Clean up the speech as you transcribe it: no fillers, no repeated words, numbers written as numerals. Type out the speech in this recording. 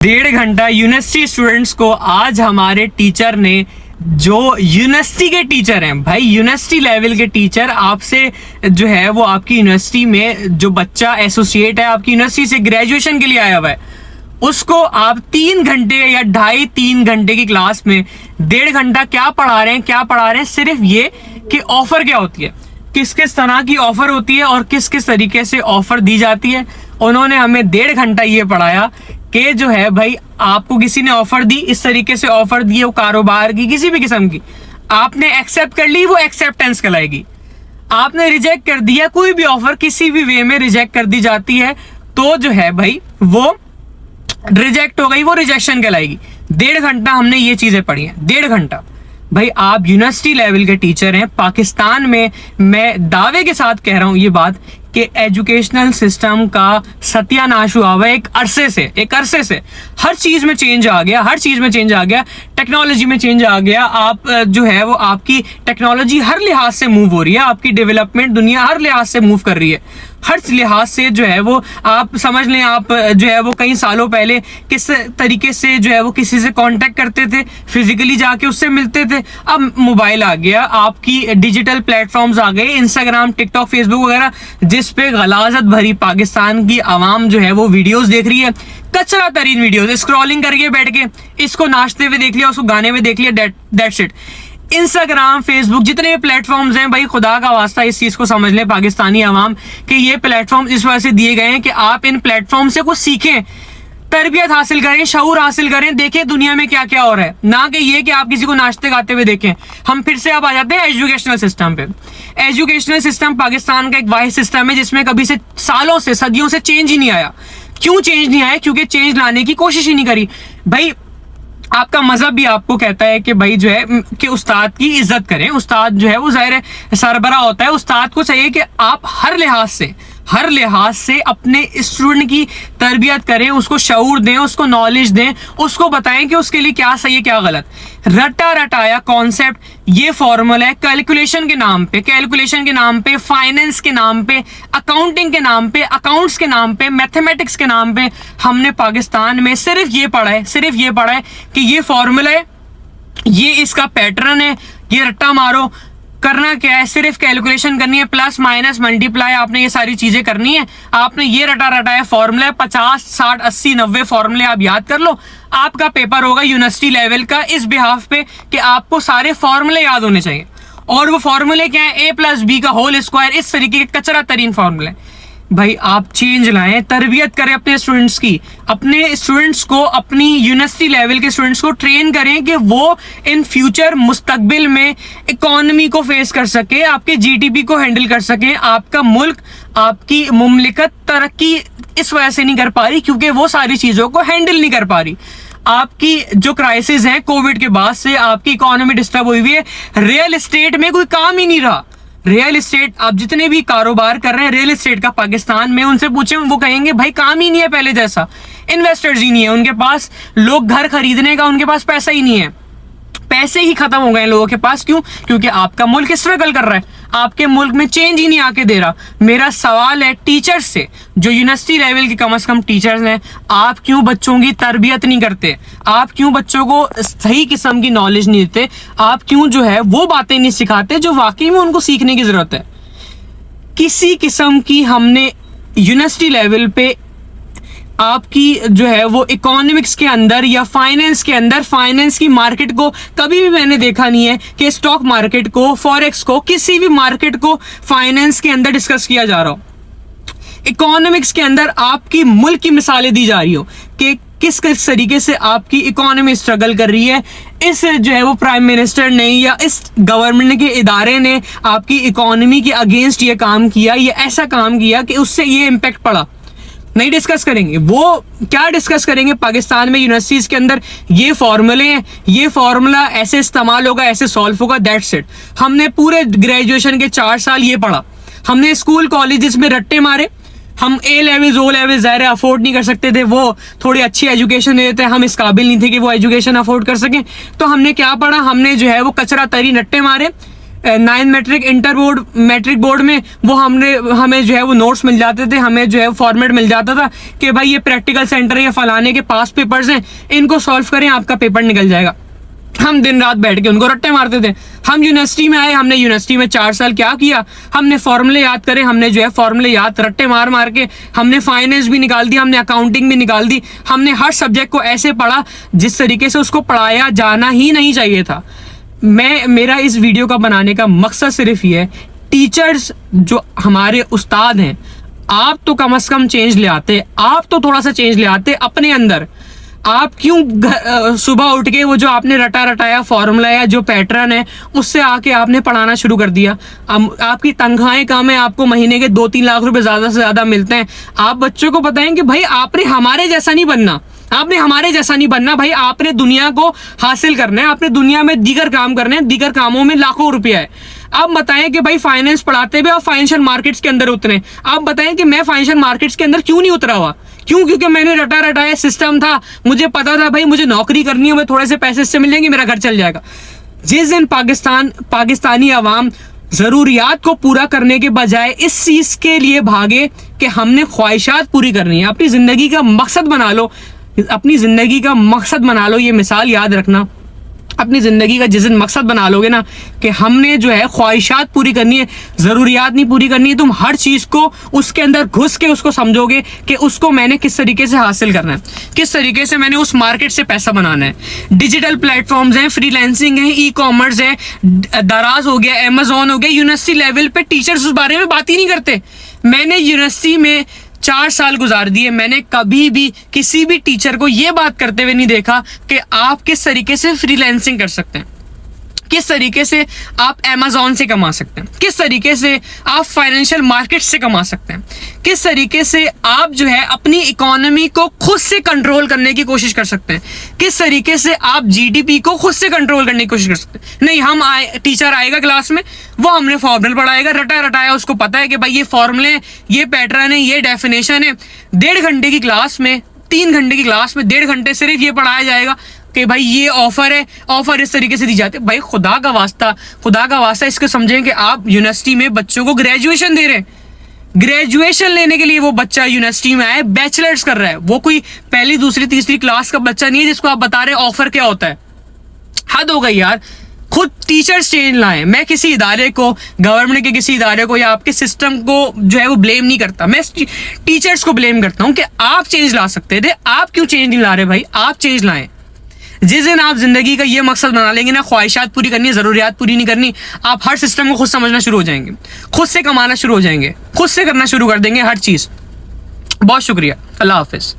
1.5 घंटा university students को आज हमारे टीचर ने, जो यूनिवर्सिटी के टीचर हैं भाई, यूनिवर्सिटी लेवल के टीचर, आपसे जो है वो आपकी यूनिवर्सिटी में जो बच्चा एसोसिएट है आपकी यूनिवर्सिटी से ग्रेजुएशन के लिए आया हुआ है, उसको आप 3 घंटे या 2.5-3 घंटे की क्लास में 1.5 घंटा क्या पढ़ा रहे हैं, सिर्फ ये कि ऑफर क्या होती है, किस किस तरह की ऑफर होती है और किस किस तरीके से ऑफर दी जाती है। उन्होंने हमें 1.5 घंटा ये पढ़ाया कि जो है भाई, आपको किसी ने ऑफर दी, इस तरीके से ऑफर दी है, वो कारोबार की किसी भी किस्म की, आपने एक्सेप्ट कर ली, वो एक्सेप्टेंस कहलाएगी। आपने रिजेक्ट कर दिया, कोई भी ऑफर किसी भी वे में रिजेक्ट कर दी जाती है तो जो है भाई वो रिजेक्ट हो गई, वो रिजेक्शन कहलाएगी। 1.5 घंटा हमने ये चीजें पढ़ी हैं। 1.5 घंटा भाई, आप यूनिवर्सिटी लेवल के टीचर हैं पाकिस्तान में। मैं दावे के साथ कह रहा हूं ये बात कि एजुकेशनल सिस्टम का सत्यानाश हुआ हुआ है एक अरसे से। हर चीज में चेंज आ गया, टेक्नोलॉजी में चेंज आ गया। आप जो है वो आपकी टेक्नोलॉजी हर लिहाज से मूव हो रही है, आपकी डेवलपमेंट दुनिया हर लिहाज से मूव कर रही है। हर लिहाज से जो है वो आप समझ लें, आप जो है वो कई सालों पहले किस तरीके से जो है वो किसी से कांटेक्ट करते थे, फिजिकली जाके उससे मिलते थे। अब मोबाइल आ गया, आपकी डिजिटल प्लेटफॉर्म्स आ गए, इंस्टाग्राम, टिकटॉक, फेसबुक वगैरह, जिस पे गलाजत भरी पाकिस्तान की आवाम जो है वो वीडियोस देख रही है, कचरा तरीन वीडियोस, स्क्रॉलिंग करके बैठ के इसको नाचते हुए देख लिया, उसको गाने में देख लिया, दैट्स इट। इंस्टाग्राम, फेसबुक, जितने प्लेटफॉर्म्स हैं भाई, खुदा का वास्ता इस चीज को समझ लें पाकिस्तानी आवाम कि ये प्लेटफॉर्म इस वजह से दिए गए हैं कि आप इन प्लेटफॉर्म से कुछ सीखें, तरबियत हासिल करें, शऊर हासिल करें, देखें दुनिया में क्या क्या हो रहा है, ना कि ये कि आप किसी को नाचते गाते हुए देखें। हम फिर से अब आ जाते हैं एजुकेशनल सिस्टम पे। एजुकेशनल सिस्टम पाकिस्तान का एक वाहिद सिस्टम है जिसमें कभी से सालों से, सदियों से चेंज ही नहीं आया। क्यों चेंज नहीं आया? क्योंकि चेंज लाने की कोशिश ही नहीं करी भाई। आपका मजहब भी आपको कहता है कि भाई जो है कि उस्ताद की इज्जत करें, उस्ताद जो है वो जाहिर है सरबरा होता है, उस्ताद को चाहिए कि आप हर लिहाज से अपने स्टूडेंट की तरबियत करें, उसको शऊर दें, उसको नॉलेज दें, उसको बताएं कि उसके लिए क्या सही है क्या गलत। रटा रटाया कॉन्सेप्ट, ये फॉर्मूला है कैलकुलेशन के नाम पे, फाइनेंस के नाम पे, अकाउंटिंग के नाम पे, अकाउंट्स के नाम पे, मैथमेटिक्स के नाम पे हमने पाकिस्तान में सिर्फ ये पढ़ा है कि ये फॉर्मूला है, ये इसका पैटर्न है, ये रट्टा मारो। करना क्या है? सिर्फ कैलकुलेशन करनी है, प्लस माइनस मल्टीप्लाई, आपने ये सारी चीजें करनी है। आपने ये रटा है फॉर्मूला 50, 60, 80, 90 फॉर्मूले आप याद कर लो। आपका पेपर होगा यूनिवर्सिटी लेवल का इस बिहाफ पे कि आपको सारे फॉर्मूले याद होने चाहिए। और वो फॉर्मूले क्या है? A+B का होल स्क्वायर, इस तरीके के कचरा तरीन फॉर्मूले। भाई आप चेंज लाएं, तरबियत करें अपने स्टूडेंट्स की, अपने स्टूडेंट्स को, अपनी यूनिवर्सिटी लेवल के स्टूडेंट्स को ट्रेन करें कि वो इन फ्यूचर मुस्तकबिल में इकोनॉमी को फेस कर सके, आपके जीडीपी को हैंडल कर सकें। आपका मुल्क, आपकी मुमलिकत तरक्की इस वजह से नहीं कर पा रही क्योंकि वो सारी चीजों को हैंडल नहीं कर पा रही। आपकी जो क्राइसिस है कोविड के बाद से, आपकी इकोनॉमी डिस्टर्ब हुई हुई है। रियल एस्टेट में कोई काम ही नहीं रहा। रियल एस्टेट, आप जितने भी कारोबार कर रहे हैं रियल एस्टेट का पाकिस्तान में, उनसे पूछें, वो कहेंगे भाई काम ही नहीं है पहले जैसा, इन्वेस्टर्स ही नहीं है उनके पास, लोग घर खरीदने का उनके पास पैसा ही नहीं है, पैसे ही खत्म हो गए लोगों के पास। क्यों? क्योंकि आपका मुल्क स्ट्रगल कर रहा है, आपके मुल्क में चेंज ही नहीं आके दे रहा। मेरा सवाल है टीचर्स से, जो यूनिवर्सिटी लेवल के कम से कम टीचर्स हैं, आप क्यों बच्चों की तरबियत नहीं करते? आप क्यों बच्चों को सही किस्म की नॉलेज नहीं देते? आप क्यों जो है वो बातें नहीं सिखाते जो वाकई में उनको सीखने की जरूरत है? किसी किस्म की हमने यूनिवर्सिटी लेवल पे आपकी जो है वो इकोनॉमिक्स के अंदर या फाइनेंस के अंदर, फाइनेंस की मार्केट को कभी भी मैंने देखा नहीं है कि स्टॉक मार्केट को, फॉरेक्स को, किसी भी मार्केट को फाइनेंस के अंदर डिस्कस किया जा रहा हो। इकोनॉमिक्स के अंदर आपकी मुल्क की मिसालें दी जा रही हो कि किस किस तरीके से आपकी इकोनॉमी स्ट्रगल कर रही है। इस जो है वो प्राइम मिनिस्टर ने या इस गवर्नमेंट के इदारे ने आपकी इकोनॉमी के अगेंस्ट ये काम किया, ये ऐसा काम किया कि उससे ये इम्पैक्ट पड़ा। नहीं डिस्कस करेंगे। वो क्या डिस्कस करेंगे? पाकिस्तान में यूनिवर्सिटीज के अंदर ये फॉर्मूले हैं, ये फॉर्मूला ऐसे इस्तेमाल होगा, ऐसे सॉल्व होगा, दैट्स इट। हमने पूरे ग्रेजुएशन के 4 साल ये पढ़ा। हमने स्कूल कॉलेजेस में रट्टे मारे। हम A लेवल, O लेवल ज़ाहिर अफोर्ड नहीं कर सकते थे, वो थोड़ी अच्छी एजुकेशन दे देते, हम इस काबिल नहीं थे कि वो एजुकेशन अफोर्ड कर सकें। तो हमने क्या पढ़ा? हमने जो है वो कचरा तरी रट्टे मारे, 9 matric inter board matric board में वो हमें जो है वो नोट्स मिल जाते थे, हमें जो है फॉर्मेट मिल जाता था कि भाई ये प्रैक्टिकल सेंटर है, ये फलाने के पास पेपर्स हैं, इनको सॉल्व करें, आपका पेपर निकल जाएगा। हम दिन रात बैठ के उनको रट्टे मारते थे। हम यूनिवर्सिटी में आए, हमने यूनिवर्सिटी में 4 साल क्या किया, हमने फॉर्मूले याद करे, हमने जो है फॉर्मूले याद रट्टे मार मार के हमने फाइनेंस भी निकाल दी, हमने अकाउंटिंग भी निकाल दी, हमने हर सब्जेक्ट को ऐसे पढ़ा जिस तरीके से उसको पढ़ाया जाना ही नहीं चाहिए था। मेरा इस वीडियो का बनाने का मकसद सिर्फ ये है, टीचर्स जो हमारे उस्ताद हैं, आप तो कम से कम चेंज ले आते, आप तो थोड़ा सा चेंज ले आते अपने अंदर। आप क्यों सुबह उठ के वो जो आपने रटाया फॉर्मूला या जो पैटर्न है उससे आके आपने पढ़ाना शुरू कर दिया। आपकी तनख्वाहें कम है, आपको महीने के 2-3 लाख रुपए ज्यादा से ज्यादा मिलते हैं। आप बच्चों को बताएं कि भाई आपने हमारे जैसा नहीं बनना, आपने हमारे जैसा नहीं बनना भाई, आपने दुनिया को हासिल करना है, आपने दुनिया में दीगर काम करने हैं, दीगर कामों में लाखों रुपया है। आप बताएं कि भाई फाइनेंस पढ़ाते हुए आप फाइनेंशियल मार्केट्स के अंदर उतरे। आप बताएं कि मैं फाइनेंशियल मार्केट्स के अंदर क्यों नहीं उतरा हुआ, क्यों? क्योंकि मैंने रटाया सिस्टम था, मुझे पता था भाई मुझे नौकरी करनी है, मुझे थोड़े से पैसे इससे मिल जाएंगे, मेरा घर चल जाएगा। जिस दिन पाकिस्तानी अवाम जरूरियात को पूरा करने के बजाय इस चीज के लिए भागे कि हमने ख्वाहिशात पूरी करनी है, अपनी जिंदगी का मकसद बना लो, अपनी जिंदगी का मकसद बना लो। ये मिसाल याद रखना, अपनी जिंदगी का जिस दिन मकसद बना लोगे ना कि हमने जो है ख्वाहिशात पूरी करनी है, जरूरियात नहीं पूरी करनी है, तुम हर चीज को उसके अंदर घुस के उसको समझोगे कि उसको मैंने किस तरीके से हासिल करना है, किस तरीके से मैंने उस मार्केट से पैसा बनाना है। डिजिटल प्लेटफॉर्म्स हैं, फ्रीलांसिंग है, ई कॉमर्स है, दराज हो गया, अमेजोन हो गया। यूनिवर्सिटी लेवल पे टीचर्स उस बारे में बात ही नहीं करते। मैंने यूनिवर्सिटी में 4 साल गुजार दिए, मैंने कभी भी किसी भी टीचर को ये बात करते हुए नहीं देखा कि आप किस तरीके से फ्रीलांसिंग कर सकते हैं, किस तरीके से आप अमेजोन से कमा सकते हैं, किस तरीके से आप फाइनेंशियल मार्केट से कमा सकते हैं, किस तरीके से आप जो है अपनी इकोनॉमी को खुद से कंट्रोल करने की कोशिश कर सकते हैं, किस तरीके से आप जीडीपी को खुद से कंट्रोल करने की कोशिश कर सकते हैं। नहीं, टीचर आएगा क्लास में, वो हमने फॉर्मूले पढ़ाएगा, रटाया उसको पता है कि भाई ये फॉर्मूले, ये पैटर्न है, ये डेफिनेशन है। 1.5 घंटे की क्लास में, 3 घंटे की क्लास में 1.5 घंटे सिर्फ ये पढ़ाया जाएगा कि भाई ये ऑफर है, ऑफर इस तरीके से दी जाती है। भाई खुदा का वास्ता इसको समझें कि आप यूनिवर्सिटी में बच्चों को ग्रेजुएशन दे रहे हैं। ग्रेजुएशन लेने के लिए वो बच्चा यूनिवर्सिटी में आया, बैचलर्स कर रहा है, वो कोई पहली दूसरी तीसरी क्लास का बच्चा नहीं है जिसको आप बता रहे ऑफर क्या होता है। हद हो गई यार। खुद टीचर्स चेंज लाएं। मैं किसी इदारे को, गवर्नमेंट के किसी इदारे को या आपके सिस्टम को जो है वो ब्लेम नहीं करता, मैं टीचर्स को ब्लेम करता हूं कि आप चेंज ला सकते थे, आप क्यों चेंज नहीं ला रहे भाई? आप चेंज लाएं। जिस दिन आप जिंदगी का ये मकसद बना लेंगे ना, ख्वाहिशात पूरी करनी है, जरूरियात पूरी नहीं करनी, आप हर सिस्टम को खुद समझना शुरू हो जाएंगे, खुद से कमाना शुरू हो जाएंगे, खुद से करना शुरू कर देंगे हर चीज। बहुत शुक्रिया, अल्लाह हाफिज।